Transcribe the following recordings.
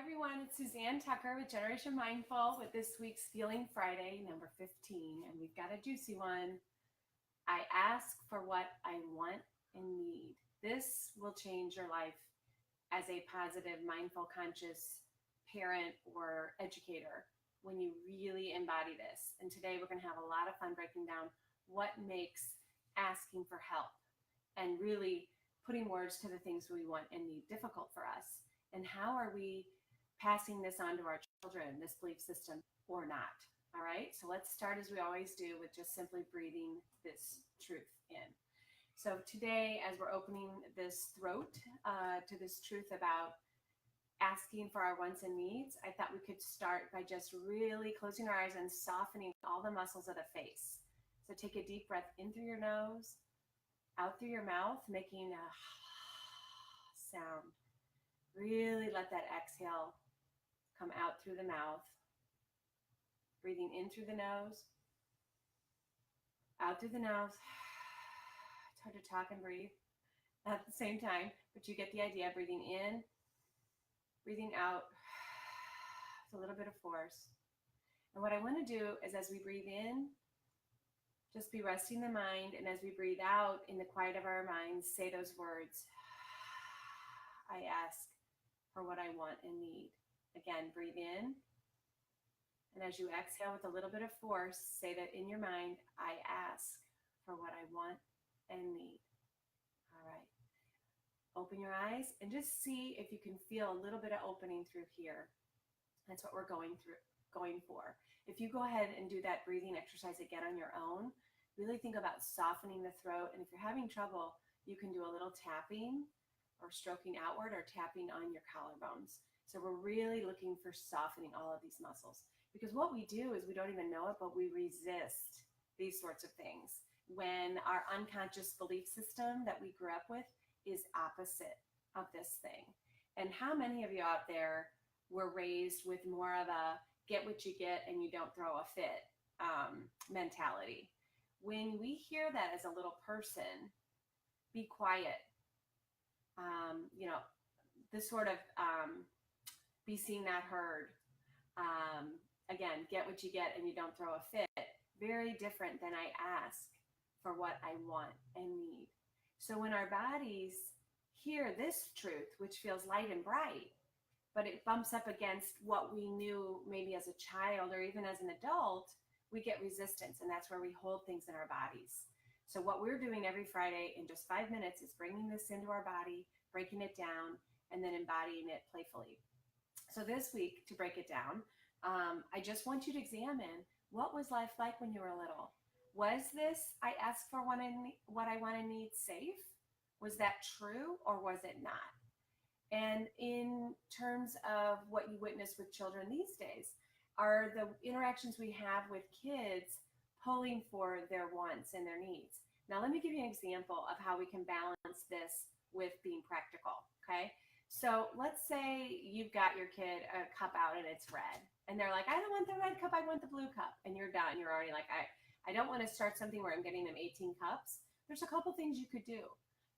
Everyone, it's Suzanne Tucker with Generation Mindful with this week's Feeling Friday, number 15, and we've got a juicy one. I ask for what I want and need. This will change your life as a positive, mindful, conscious parent or educator when you really embody this. And today we're going to have a lot of fun breaking down what makes asking for help and really putting words to the things we want and need difficult for us. And how are we passing this on to our children, this belief system, or not? All right, so let's start as we always do with just simply breathing this truth in. So today, as we're opening this throat to this truth about asking for our wants and needs, I thought we could start by just really closing our eyes and softening all the muscles of the face. So take a deep breath in through your nose, out through your mouth, making a sound. Really let that exhale come out through the mouth. Breathing in through the nose, out through the nose. It's hard to talk and breathe at the same time, but you get the idea. Breathing in, breathing out. It's a little bit of force. And what I want to do is as we breathe in, just be resting the mind. And as we breathe out in the quiet of our minds, say those words. I ask for what I want and need. Again, breathe in. And as you exhale with a little bit of force, say that in your mind, I ask for what I want and need. All right. Open your eyes and just see if you can feel a little bit of opening through here. That's what we're going for. If you go ahead and do that breathing exercise again on your own, really think about softening the throat. And if you're having trouble, you can do a little tapping or stroking outward or tapping on your collarbones. So we're really looking for softening all of these muscles. Because what we do is we don't even know it, but we resist these sorts of things when our unconscious belief system that we grew up with is opposite of this thing. And how many of you out there were raised with more of a get what you get and you don't throw a fit mentality? When we hear that as a little person, be quiet. This sort of be seen, not heard. Again, get what you get and you don't throw a fit. Very different than I ask for what I want and need. So when our bodies hear this truth, which feels light and bright, but it bumps up against what we knew maybe as a child or even as an adult, we get resistance, and that's where we hold things in our bodies. So what we're doing every Friday in just 5 minutes is bringing this into our body, breaking it down, and then embodying it playfully. So this week, to break it down, I just want you to examine, what was life like when you were little? Was this, I asked for what I want and need, safe? Was that true or was it not? And in terms of what you witness with children these days, are the interactions we have with kids pulling for their wants and their needs? Now, let me give you an example of how we can balance this with being practical, okay? So let's say you've got your kid a cup out and it's red. And they're like, I don't want the red cup, I want the blue cup. And you're done. You're already like, I don't want to start something where I'm getting them 18 cups. There's a couple things you could do.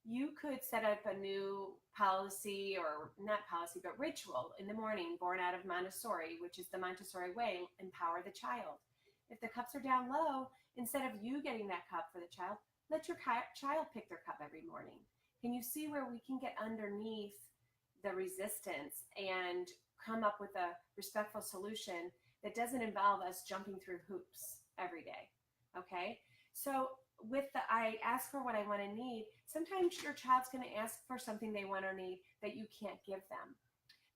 You could set up a new policy, or not policy, but ritual in the morning, born out of Montessori, which is the Montessori way, empower the child. If the cups are down low, instead of you getting that cup for the child, let your child pick their cup every morning. Can you see where we can get underneath the resistance and come up with a respectful solution that doesn't involve us jumping through hoops every day? Okay, so with the I ask for what I want and need, sometimes your child's going to ask for something they want or need that you can't give them.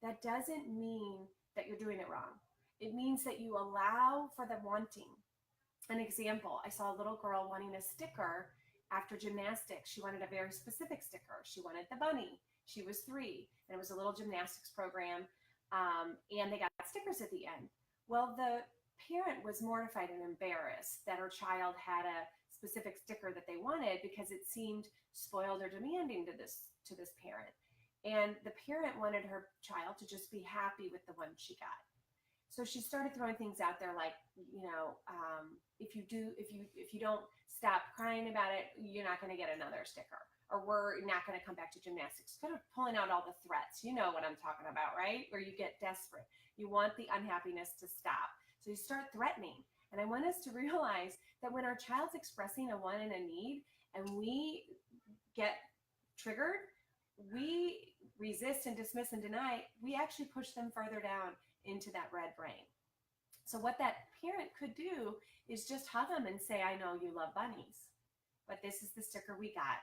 That doesn't mean that you're doing it wrong. It means that you allow for the wanting. An example, I saw a little girl wanting a sticker after gymnastics. She wanted a very specific sticker. She wanted the bunny. She was 3, and it was a little gymnastics program, and they got stickers at the end. Well, the parent was mortified and embarrassed that her child had a specific sticker that they wanted because it seemed spoiled or demanding to this parent. And the parent wanted her child to just be happy with the one she got. So she started throwing things out there like, if you don't stop crying about it, you're not going to get another sticker. or we're not going to come back to gymnastics. Kind of pulling out all the threats. You know what I'm talking about, right? Where you get desperate. You want the unhappiness to stop. So you start threatening. And I want us to realize that when our child's expressing a want and a need, and we get triggered, we resist and dismiss and deny, we actually push them further down into that red brain. So what that parent could do is just hug them and say, I know you love bunnies, but this is the sticker we got.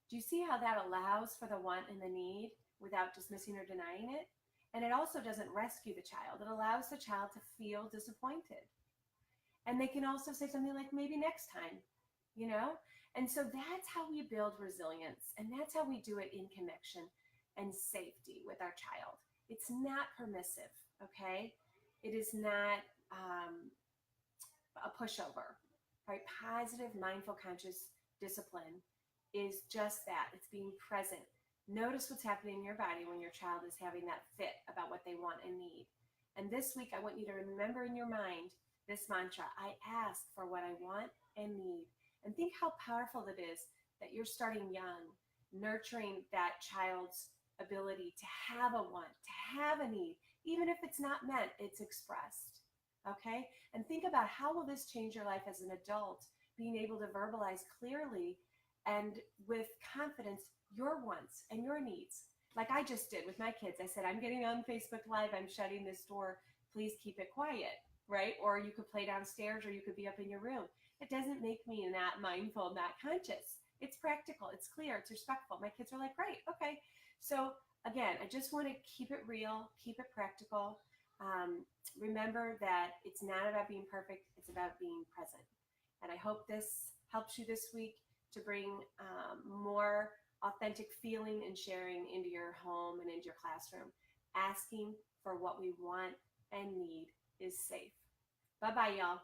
Do you see how that allows for the want and the need without dismissing or denying it? And it also doesn't rescue the child. It allows the child to feel disappointed. And they can also say something like, maybe next time, you know? And so that's how we build resilience. And that's how we do it in connection and safety with our child. It's not permissive, okay? It is not a pushover, right? Positive, mindful, conscious discipline is just that. It's being present. Notice what's happening in your body when your child is having that fit about what they want and need. And this week, I want you to remember in your mind this mantra: I ask for what I want and need. And think how powerful it is that you're starting young, nurturing that child's ability to have a want, to have a need. Even if it's not meant, it's expressed. Okay? And think about how will this change your life as an adult, being able to verbalize clearly and with confidence your wants and your needs. Like I just did with my kids. I said, I'm getting on Facebook Live. I'm shutting this door. Please keep it quiet, right? Or you could play downstairs, or you could be up in your room. It doesn't make me not mindful, not conscious. It's practical. It's clear. It's respectful. My kids are like, great. Okay. So again, I just want to keep it real, keep it practical. Remember that it's not about being perfect. It's about being present. And I hope this helps you this week to bring more authentic feeling and sharing into your home and into your classroom. Asking for what we want and need is safe. Bye-bye, y'all.